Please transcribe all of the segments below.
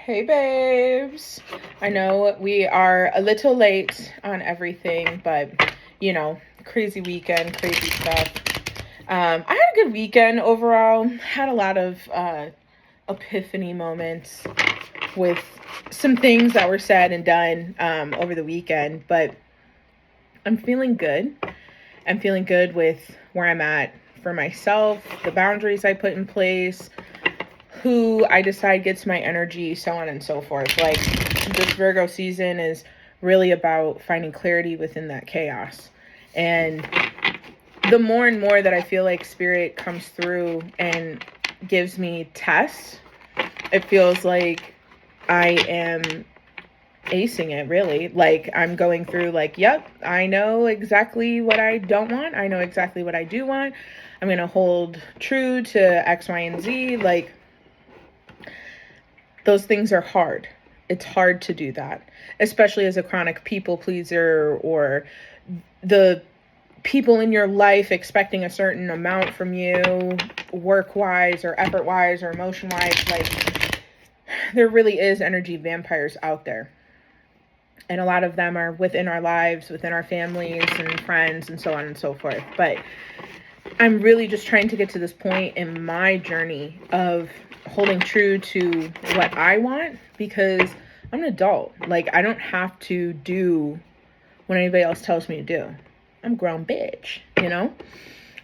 Hey, babes. I know we are a little late on everything, but crazy weekend, crazy stuff. I had a good weekend overall. Had a lot of epiphany moments with some things that were said and done over the weekend, but I'm feeling good. I'm feeling good with where I'm at for myself, the boundaries I put in place, who I decide gets my energy, so on and so forth. Like, this Virgo season is really about finding clarity within that chaos. And the more and more that I feel like spirit comes through and gives me tests, it feels like I am acing it, really. Like, I'm going through, like, yep, I know exactly what I don't want. I know exactly what I do want. I'm going to hold true to X, Y, and Z. Like, those things are hard. It's hard to do that, especially as a chronic people pleaser, or the people in your life expecting a certain amount from you, work-wise or effort-wise or emotion-wise. Like, there really is energy vampires out there. And a lot of them are within our lives, within our families and friends and so on and so forth. But I'm really just trying to get to this point in my journey of holding true to what I want, because I'm an adult. Like, I don't have to do what anybody else tells me to do. I'm a grown bitch,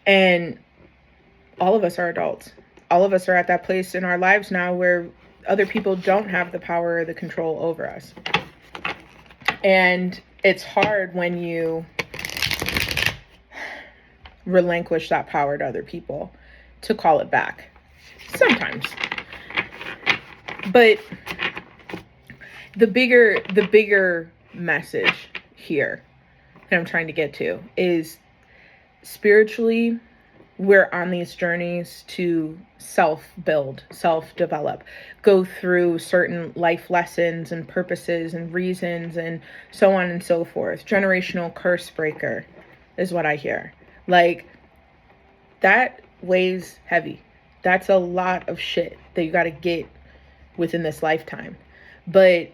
And all of us are adults. All of us are at that place in our lives now where other people don't have the power or the control over us. And it's hard when you relinquish that power to other people to call it back. Sometimes. But the bigger message here that I'm trying to get to is, spiritually, we're on these journeys to self-build, self-develop, go through certain life lessons and purposes and reasons and so on and so forth. Generational curse breaker is what I hear. Like, that weighs heavy. That's a lot of shit that you got to get within this lifetime. But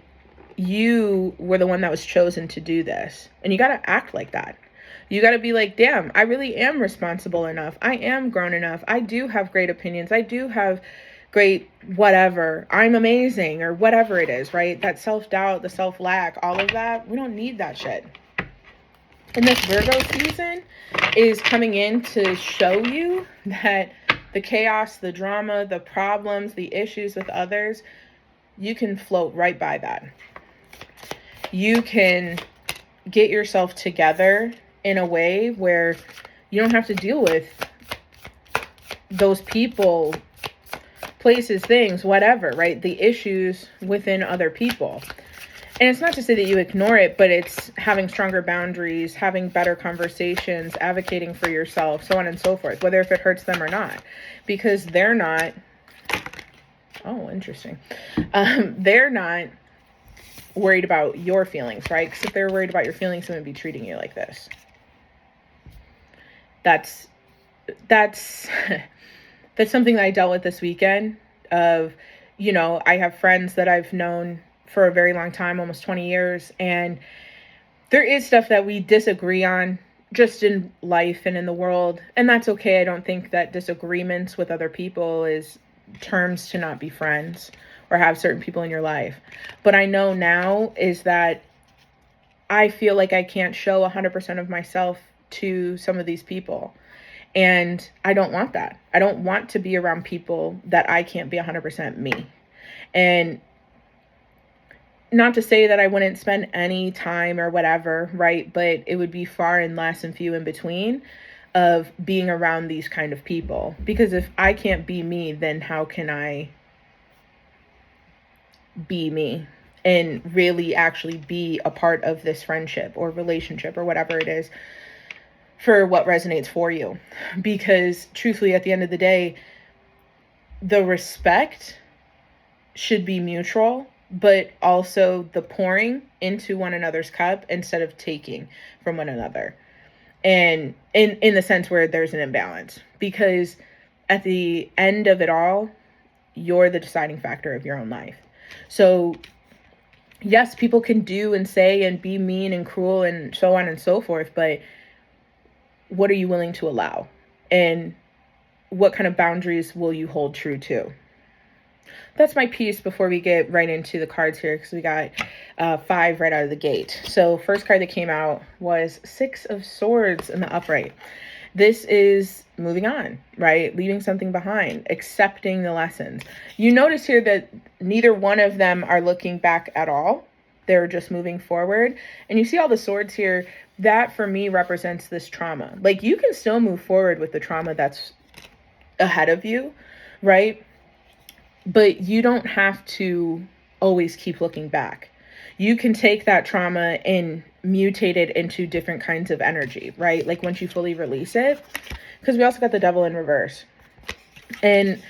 you were the one that was chosen to do this. And you got to act like that. You got to be like, damn, I really am responsible enough. I am grown enough. I do have great opinions. I do have great whatever. I'm amazing, or whatever it is, right? That self-doubt, the self-lack, all of that. We don't need that shit. And this Virgo season is coming in to show you that the chaos, the drama, the problems, the issues with others, you can float right by that. You can get yourself together in a way where you don't have to deal with those people, places, things, whatever, right? The issues within other people. And it's not to say that you ignore it, but it's having stronger boundaries, having better conversations, advocating for yourself, so on and so forth, whether if it hurts them or not. Because they're not, oh, interesting. They're not worried about your feelings, right? Because if they're worried about your feelings, they wouldn't be treating you like this. That's something that I dealt with this weekend of, I have friends that I've known for a very long time, almost 20 years. And there is stuff that we disagree on just in life and in the world. And that's okay. I don't think that disagreements with other people is terms to not be friends or have certain people in your life. But I know now is that I feel like I can't show 100% of myself to some of these people. And I don't want that. I don't want to be around people that I can't be 100% me. And not to say that I wouldn't spend any time or whatever, right? But it would be far and less and few in between of being around these kind of people. Because if I can't be me, then how can I be me and really actually be a part of this friendship or relationship or whatever it is for what resonates for you? Because truthfully, at the end of the day, the respect should be mutual, but also the pouring into one another's cup instead of taking from one another. And in the sense where there's an imbalance, because at the end of it all, you're the deciding factor of your own life. So yes, people can do and say and be mean and cruel and so on and so forth, but what are you willing to allow? And what kind of boundaries will you hold true to? That's my piece before we get right into the cards here, because we got 5 right out of the gate. So first card that came out was 6 of Swords in the upright. This is moving on, right? Leaving something behind, accepting the lessons. You notice here that neither one of them are looking back at all. They're just moving forward. And you see all the swords here. That for me represents this trauma. Like, you can still move forward with the trauma that's ahead of you, right? But you don't have to always keep looking back. You can take that trauma and mutate it into different kinds of energy, right? Like once you fully release it, because we also got the Devil in reverse. And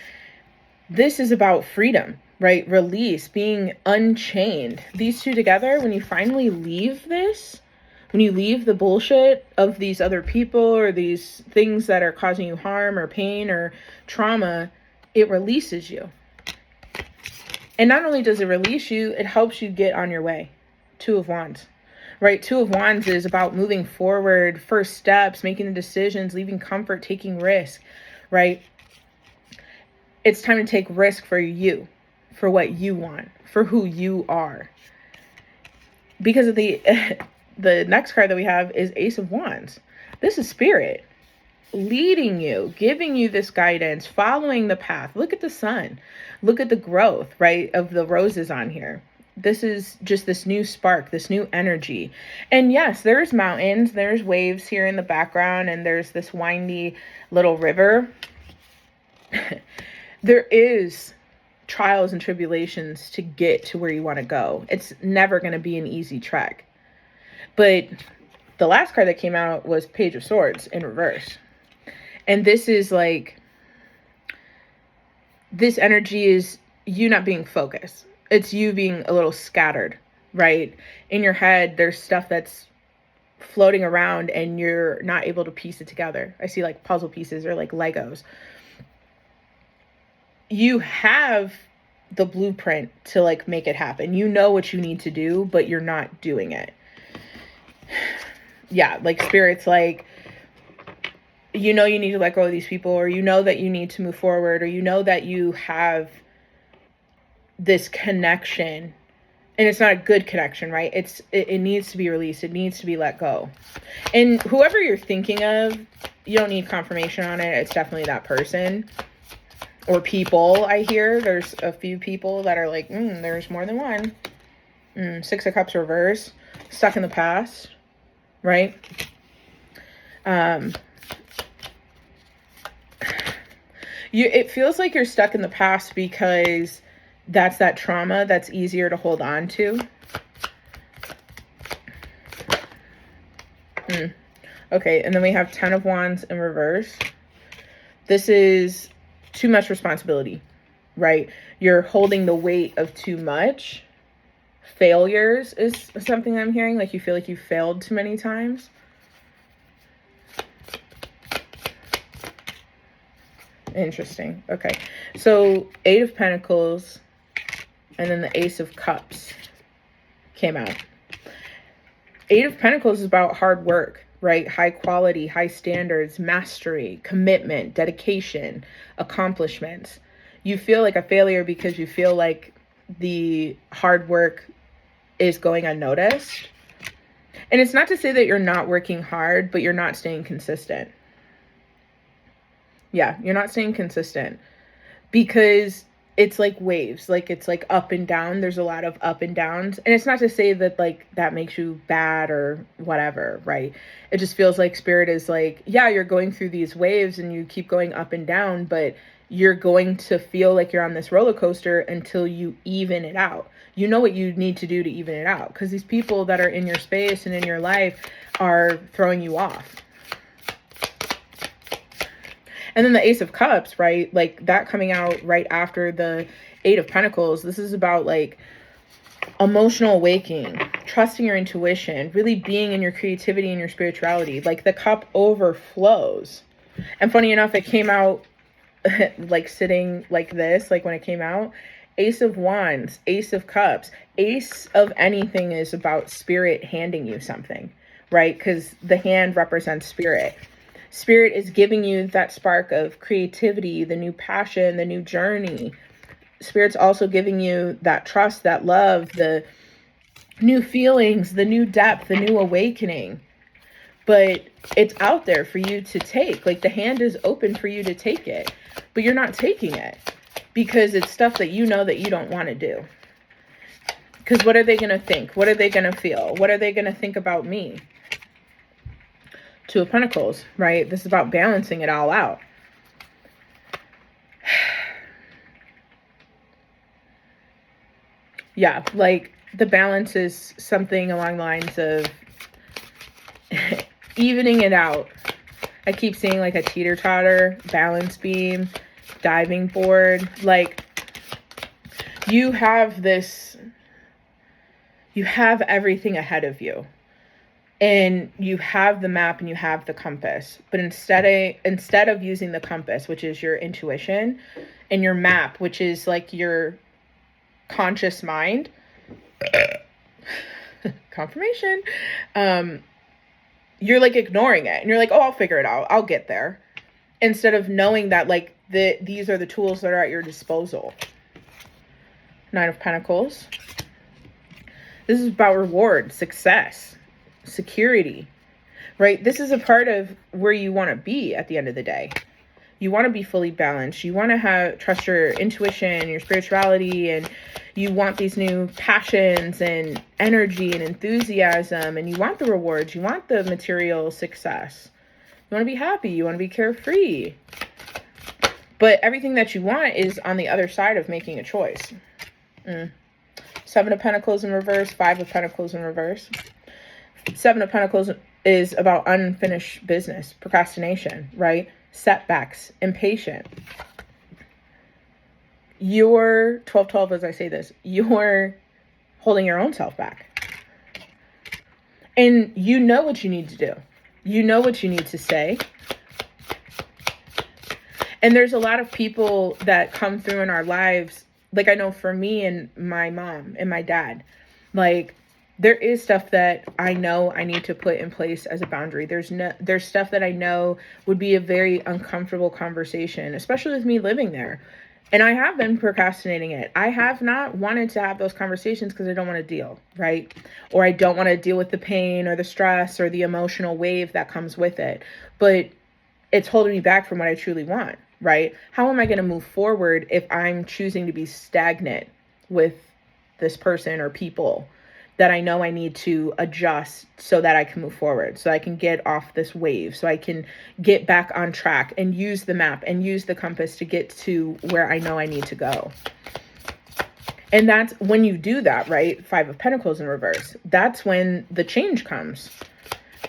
this is about freedom, right? Release, being unchained. These two together, when you finally leave this, when you leave the bullshit of these other people or these things that are causing you harm or pain or trauma, it releases you. And not only does it release you, it helps you get on your way. 2 of Wands, right? 2 of Wands is about moving forward, first steps, making the decisions, leaving comfort, taking risk, right? It's time to take risk for you, for what you want, for who you are. Because of the next card that we have is Ace of Wands. This is Spirit leading you, giving you this guidance, following the path. Look at the sun. Look at the growth, right, of the roses on here. This is just this new spark, this new energy. And yes, there's mountains, there's waves here in the background, and there's this windy little river. There is trials and tribulations to get to where you want to go. It's never going to be an easy trek. But the last card that came out was Page of Swords in reverse. And this is like, this energy is you not being focused. It's you being a little scattered, right? In your head, there's stuff that's floating around and you're not able to piece it together. I see like puzzle pieces or like Legos. You have the blueprint to like make it happen. You know what you need to do, but you're not doing it. Yeah, like Spirit's like, you know you need to let go of these people, or you know that you need to move forward, or you know that you have this connection and it's not a good connection, right? It needs to be released. It needs to be let go. And whoever you're thinking of, you don't need confirmation on it. It's definitely that person or people. I hear there's a few people that are like, there's more than one. 6 of Cups reverse, stuck in the past, right? It feels like you're stuck in the past because that's that trauma that's easier to hold on to. Okay, and then we have 10 of Wands in reverse. This is too much responsibility, right? You're holding the weight of too much. Failures is something I'm hearing, like you feel like you failed too many times. Interesting. Okay, so 8 of Pentacles and then the Ace of Cups came out. 8 of Pentacles is about hard work, right? High quality, high standards, mastery, commitment, dedication, accomplishments. You feel like a failure because you feel like the hard work is going unnoticed. And it's not to say that you're not working hard, but you're not staying consistent. Yeah, you're not staying consistent because it's like waves, like it's like up and down. There's a lot of up and downs. And it's not to say that like that makes you bad or whatever, right? It just feels like Spirit is like, yeah, you're going through these waves and you keep going up and down, but you're going to feel like you're on this roller coaster until you even it out. You know what you need to do to even it out, because these people that are in your space and in your life are throwing you off. And then the Ace of Cups, right? Like that coming out right after the 8 of Pentacles. This is about like emotional awakening, trusting your intuition, really being in your creativity and your spirituality. Like the cup overflows. And funny enough, it came out like sitting like this, like when it came out. Ace of Wands, Ace of Cups. Ace of anything is about spirit handing you something, right? Because the hand represents spirit. Spirit is giving you that spark of creativity, the new passion, the new journey. Spirit's also giving you that trust, that love, the new feelings, the new depth, the new awakening. But it's out there for you to take. Like, the hand is open for you to take it, but you're not taking it because it's stuff that you know that you don't want to do. Because what are they going to think? What are they going to feel? What are they going to think about me? Two of Pentacles, right? This is about balancing it all out. Yeah, like the balance is something along the lines of evening it out. I keep seeing like a teeter-totter, balance beam, diving board. Like, you have this, you have everything ahead of you. And you have the map and you have the compass. But instead of using the compass, which is your intuition, and your map, which is like your conscious mind, confirmation, you're like ignoring it. And you're like, oh, I'll figure it out. I'll get there. Instead of knowing that like these are the tools that are at your disposal. Nine of Pentacles. This is about reward, success, security, right? This is a part of where you want to be at the end of the day. You want to be fully balanced. You want to trust your intuition, your spirituality, and you want these new passions and energy and enthusiasm, and you want the rewards. You want the material success. You want to be happy. You want to be carefree. But everything that you want is on the other side of making a choice. Seven of Pentacles in reverse, Five of Pentacles in reverse. Seven of Pentacles is about unfinished business, procrastination, right? Setbacks, impatient. You're 12-12 as I say this, you're holding your own self back. And you know what you need to do. You know what you need to say. And there's a lot of people that come through in our lives. Like, I know for me and my mom and my dad, like, there is stuff that I know I need to put in place as a boundary. There's stuff that I know would be a very uncomfortable conversation, especially with me living there. And I have been procrastinating it. I have not wanted to have those conversations because I don't want to deal, right? Or I don't want to deal with the pain or the stress or the emotional wave that comes with it. But it's holding me back from what I truly want, right? How am I going to move forward if I'm choosing to be stagnant with this person or people that I know I need to adjust so that I can move forward, so I can get off this wave, so I can get back on track and use the map and use the compass to get to where I know I need to go. And that's when you do that, right? Five of Pentacles in reverse. That's when the change comes.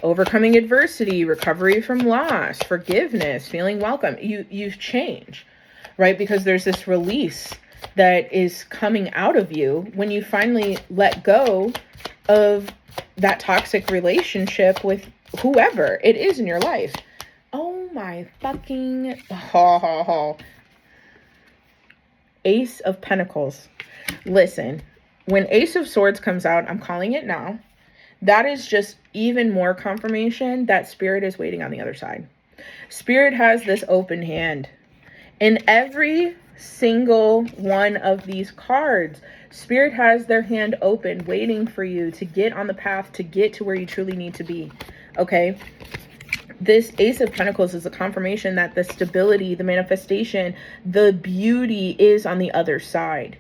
Overcoming adversity, recovery from loss, forgiveness, feeling welcome. You change, right? Because there's this release that is coming out of you when you finally let go of that toxic relationship with whoever it is in your life. Oh my fucking Ace of Pentacles. Listen, when Ace of Swords comes out, I'm calling it now. That is just even more confirmation that Spirit is waiting on the other side. Spirit has this open hand. In every single one of these cards, Spirit has their hand open, waiting for you to get on the path to get to where you truly need to be. Okay? This Ace of Pentacles is a confirmation that the stability, the manifestation, the beauty is on the other side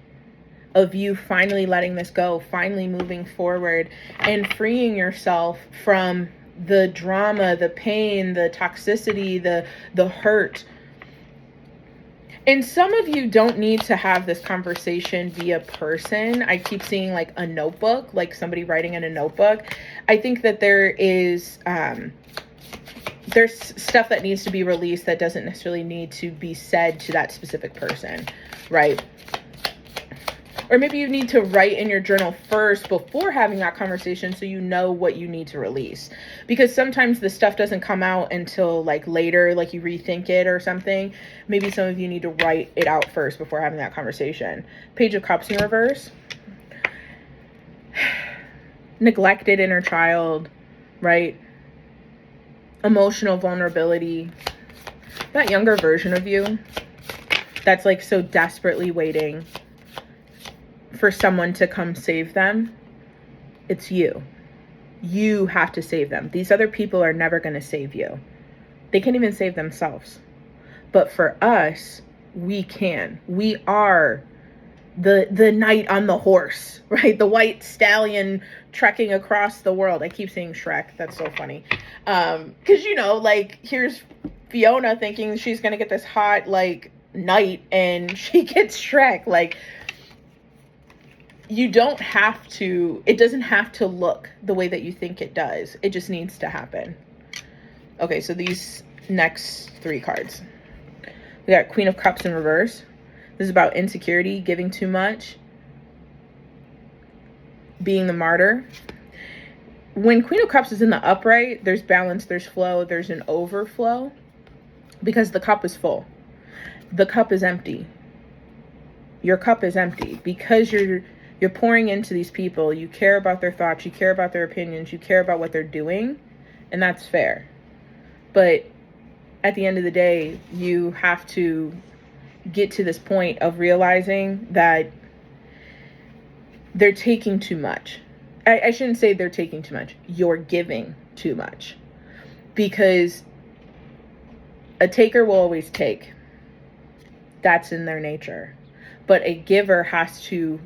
of you finally letting this go, finally moving forward and freeing yourself from the drama, the pain, the toxicity, the hurt. And some of you don't need to have this conversation via person. I keep seeing like a notebook, like somebody writing in a notebook. I think that there's stuff that needs to be released that doesn't necessarily need to be said to that specific person, right? Or maybe you need to write in your journal first before having that conversation so you know what you need to release. Because sometimes the stuff doesn't come out until like later, like you rethink it or something. Maybe some of you need to write it out first before having that conversation. Page of Cups in reverse. Neglected inner child, right? Emotional vulnerability. That younger version of you that's like so desperately waiting for someone to come save them. It's you. You have to save them. These other people are never going to save you. They can't even save themselves. But for us, we can. We are the knight on the horse, right? The white stallion trekking across the world. I keep saying Shrek. That's so funny. Because, you know, like, here's Fiona thinking she's going to get this hot, like, knight, and she gets Shrek. Like, you don't have to, it doesn't have to look the way that you think it does. It just needs to happen. Okay, so these next 3 cards. We got Queen of Cups in reverse. This is about insecurity, giving too much, being the martyr. When Queen of Cups is in the upright, there's balance, there's flow, there's an overflow because the cup is full. The cup is empty. Your cup is empty because you're pouring into these people. You care about their thoughts, you care about their opinions, you care about what they're doing, and that's fair. But at the end of the day, you have to get to this point of realizing that they're taking too much. I shouldn't say they're taking too much. You're giving too much. Because a taker will always take. That's in their nature. But a giver has to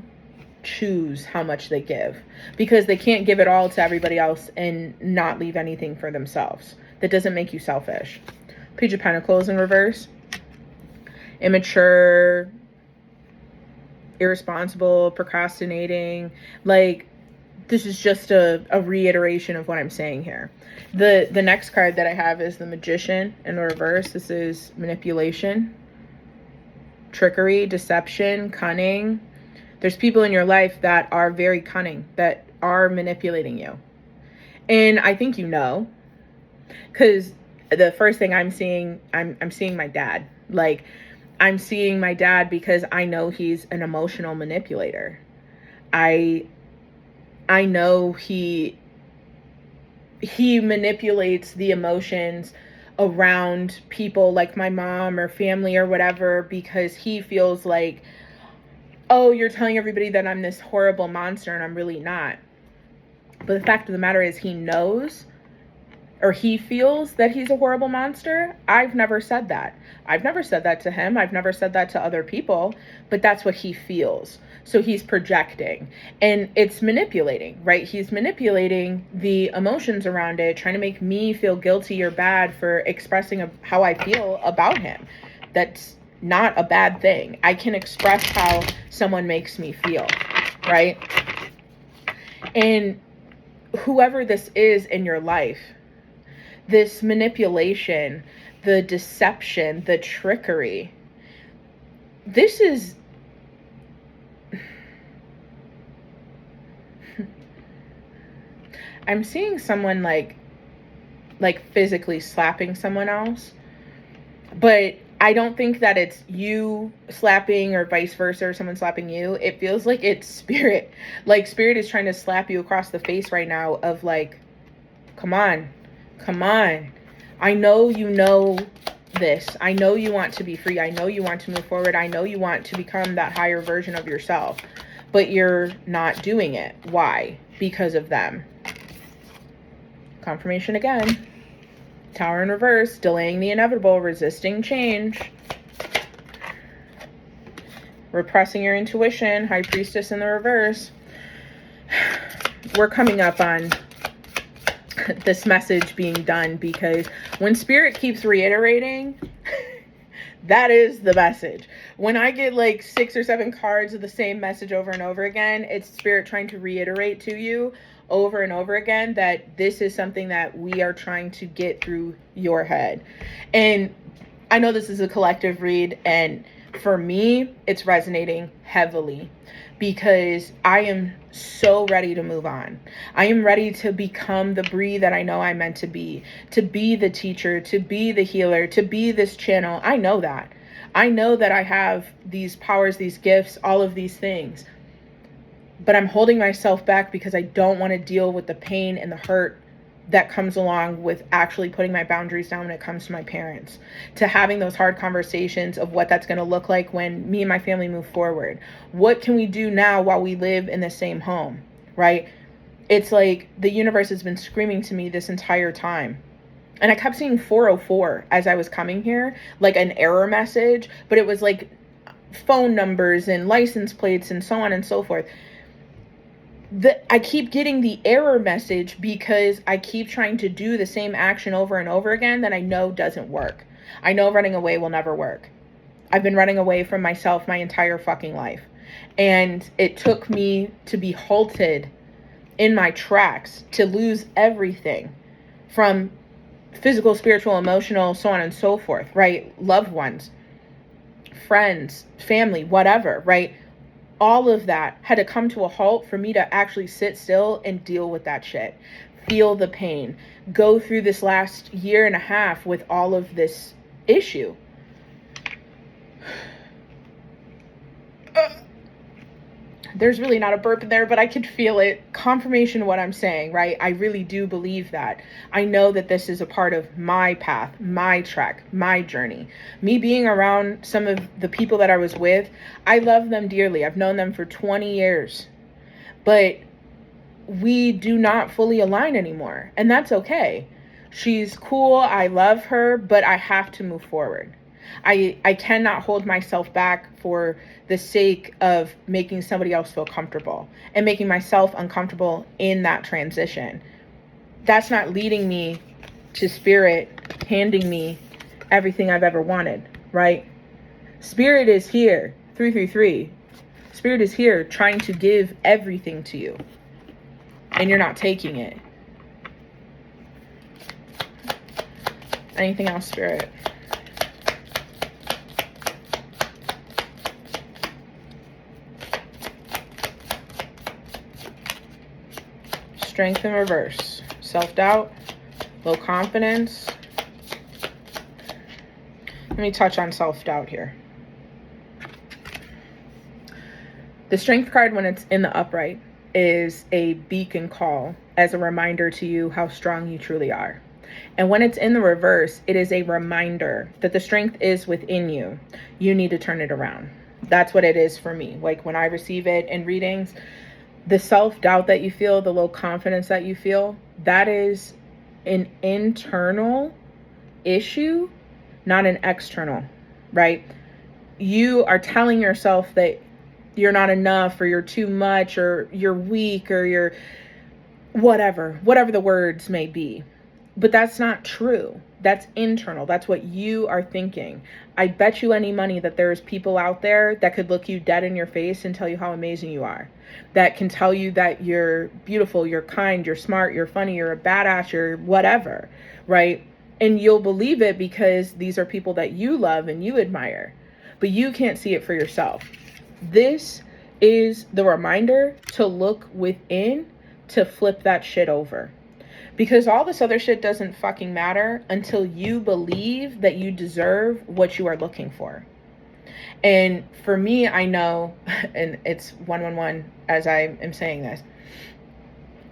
choose how much they give. Because they can't give it all to everybody else and not leave anything for themselves. That doesn't make you selfish. Page of Pentacles in reverse. Immature, irresponsible, procrastinating. Like, this is just a reiteration of what I'm saying here. The next card that I have is the Magician in reverse. This is manipulation, trickery, deception, cunning. There's people in your life that are very cunning, that are manipulating you. And I think you know, because the first thing I'm seeing, I'm seeing my dad. Like, I'm seeing my dad because I know he's an emotional manipulator. I know he manipulates the emotions around people like my mom or family or whatever because he feels like, oh, you're telling everybody that I'm this horrible monster and I'm really not. But the fact of the matter is he knows or he feels that he's a horrible monster. I've never said that. I've never said that to him. I've never said that to other people, but that's what he feels. So he's projecting and it's manipulating, right? He's manipulating the emotions around it, trying to make me feel guilty or bad for expressing how I feel about him. That's not a bad thing. I can express how someone makes me feel, right? And whoever this is in your life, this manipulation, the deception, the trickery, this is I'm seeing someone like physically slapping someone else, but I don't think that it's you slapping or vice versa or someone slapping you. It feels like it's spirit. Like spirit is trying to slap you across the face right now of like, come on. I know you know this. I know you want to be free. I know you want to move forward. I know you want to become that higher version of yourself, but you're not doing it. Why? Because of them. Confirmation again. Tower in reverse, delaying the inevitable, resisting change. Repressing your intuition, High Priestess in the reverse. We're coming up on this message being done because when spirit keeps reiterating, that is the message. When I get like 6 or 7 cards of the same message over and over again, it's spirit trying to reiterate to you over and over again that this is something that we are trying to get through your head. And I know this is a collective read, and For me, it's resonating heavily because I am so ready to move on. I am ready to become the Bree that I know I'm meant to be the teacher, to be the healer, to be this channel. I know that. I know that I have these powers, these gifts, all of these things. But I'm holding myself back because I don't want to deal with the pain and the hurt that comes along with actually putting my boundaries down when it comes to my parents, to having those hard conversations of what that's going to look like when me and my family move forward. What can we do now while we live in the same home, right? It's like the universe has been screaming to me this entire time. And I kept seeing 404 as I was coming here, like an error message, but it was like phone numbers and license plates and so on and so forth. I keep getting the error message because I keep trying to do the same action over and over again that I know doesn't work. I know running away will never work. I've been running away from myself my entire fucking life. And it took me to be halted in my tracks, to lose everything from physical, spiritual, emotional, so on and so forth, right? Loved ones, friends, family, whatever, right? All of that had to come to a halt for me to actually sit still and deal with that shit. Feel the pain. Go through this last year and a half with all of this issue. There's really not a burp in there, but I could feel it. Confirmation of what I'm saying, right? I really do believe that. I know that this is a part of my path, my track, my journey. Me being around some of the people that I was with, I love them dearly. I've known them for 20 years. But we do not fully align anymore. And that's okay. She's cool. I love her, but I have to move forward. I cannot hold myself back for the sake of making somebody else feel comfortable and making myself uncomfortable in that transition. That's not leading me to spirit handing me everything I've ever wanted, right? Spirit is here, 333. Spirit is here trying to give everything to you, and you're not taking it. Anything else, Spirit? Strength in reverse. Self-doubt. Low confidence. Let me touch on self-doubt here. The strength card, when it's in the upright, is a beacon call as a reminder to you how strong you truly are. And when it's in the reverse, it is a reminder that the strength is within you. You need to turn it around. That's what it is for me. Like when I receive it in readings, the self-doubt that you feel, the low confidence that you feel, that is an internal issue, not an external, right? You are telling yourself that you're not enough, or you're too much, or you're weak, or you're whatever the words may be. But that's not true. That's internal. That's what you are thinking. I bet you any money that there's people out there that could look you dead in your face and tell you how amazing you are. That can tell you that you're beautiful, you're kind, you're smart, you're funny, you're a badass, you're whatever, right? And you'll believe it because these are people that you love and you admire. But you can't see it for yourself. This is the reminder to look within, to flip that shit over. Because all this other shit doesn't fucking matter until you believe that you deserve what you are looking for. And for me, I know, and it's 111 as I am saying this.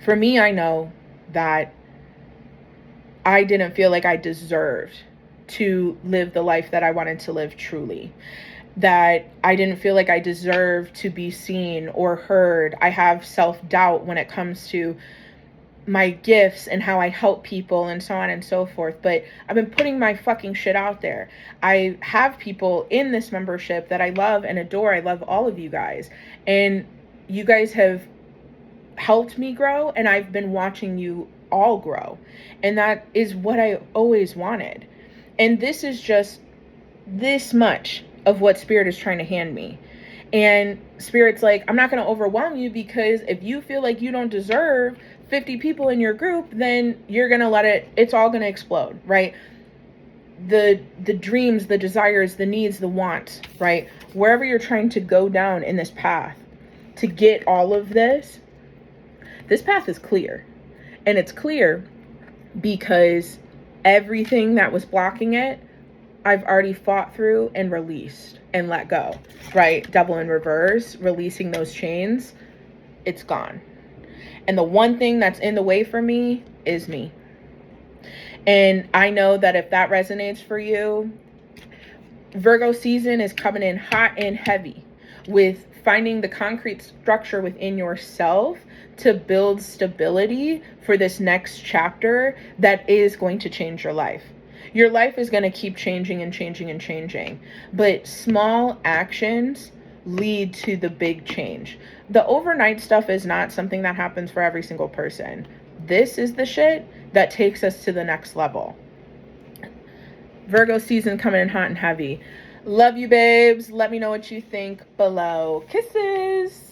For me, I know that I didn't feel like I deserved to live the life that I wanted to live truly. That I didn't feel like I deserved to be seen or heard. I have self-doubt when it comes to my gifts and how I help people and so on and so forth. But I've been putting my fucking shit out there. I have people in this membership that I love and adore. I love all of you guys. And you guys have helped me grow, and I've been watching you all grow. And that is what I always wanted. And this is just this much of what Spirit is trying to hand me. And Spirit's like, I'm not going to overwhelm you, because if you feel like you don't deserve 50 people in your group, then you're going to let it's all going to explode, right? the dreams, the desires, the needs, the wants, right? Wherever you're trying to go down in this path to get all of this path is clear. And it's clear because everything that was blocking it, I've already fought through and released and let go, right? Devil in reverse, releasing those chains, it's gone. And the one thing that's in the way for me is me. And I know that if that resonates for you, Virgo season is coming in hot and heavy with finding the concrete structure within yourself to build stability for this next chapter that is going to change your life. Your life is going to keep changing and changing and changing, but small actions lead to the big change. The overnight stuff is not something that happens for every single person. This is the shit that takes us to the next level. Virgo season coming in hot and heavy. Love you, babes. Let me know what you think below. Kisses.